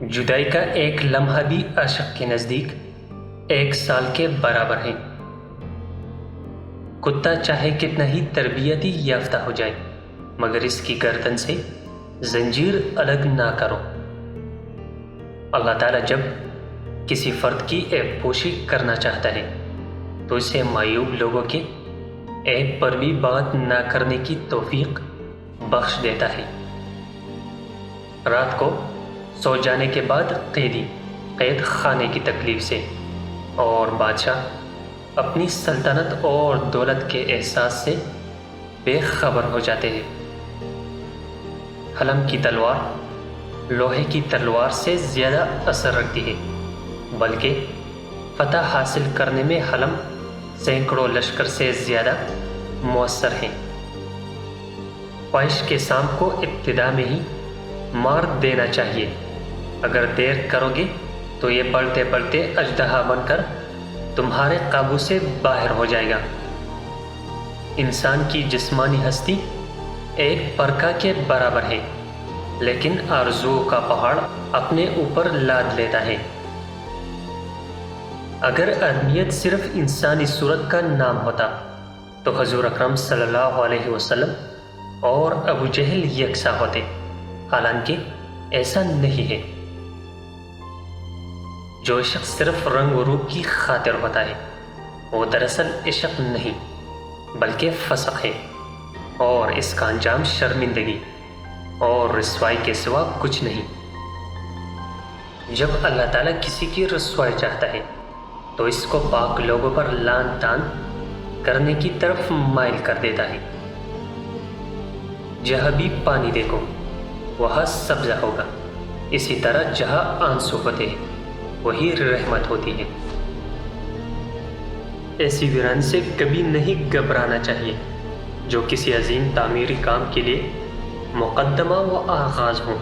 جدائی کا ایک لمحہ بھی عاشق کے نزدیک 1 سال کے برابر ہے۔ کتا چاہے کتنا ہی تربیتی یافتہ ہو جائے مگر اس کی گردن سے زنجیر الگ نہ کرو۔ اللہ تعالیٰ جب کسی فرد کی عیب پوشی کرنا چاہتا ہے تو اسے معیوب لوگوں کے عیب پر بھی بات نہ کرنے کی توفیق بخش دیتا ہے۔ رات کو سو جانے کے بعد قید خانے کی تکلیف سے اور بادشاہ اپنی سلطنت اور دولت کے احساس سے بے خبر ہو جاتے ہیں۔ حلم کی تلوار لوہے کی تلوار سے زیادہ اثر رکھتی ہے، بلکہ فتح حاصل کرنے میں حلم سینکڑوں لشکر سے زیادہ مؤثر ہے۔ خواہش کے سام کو ابتدا میں ہی مار دینا چاہیے، اگر دیر کرو گے تو یہ بڑھتے بڑھتے اژدہا بن کر تمہارے قابو سے باہر ہو جائے گا۔ انسان کی جسمانی ہستی ایک پرکا کے برابر ہے، لیکن آرزوؤں کا پہاڑ اپنے اوپر لاد لیتا ہے۔ اگر آدمیت صرف انسانی صورت کا نام ہوتا تو حضور اکرم صلی اللہ علیہ وسلم اور ابو جہل یکساں ہوتے، حالانکہ ایسا نہیں ہے۔ جو عشق صرف رنگ و روپ کی خاطر ہوتا ہے وہ دراصل عشق نہیں بلکہ فسق ہے، اور اس کا انجام شرمندگی اور رسوائی کے سوا کچھ نہیں۔ جب اللہ تعالیٰ کسی کی رسوائی چاہتا ہے تو اس کو پاک لوگوں پر لان تان کرنے کی طرف مائل کر دیتا ہے۔ جہاں بھی پانی دیکھو وہاں سبزہ ہوگا، اسی طرح جہاں آنسو ہوتے ہیں وہی رحمت ہوتی ہے۔ ایسی ویرانی سے کبھی نہیں گھبرانا چاہیے جو کسی عظیم تعمیری کام کے لیے مقدمہ و آغاز ہوں۔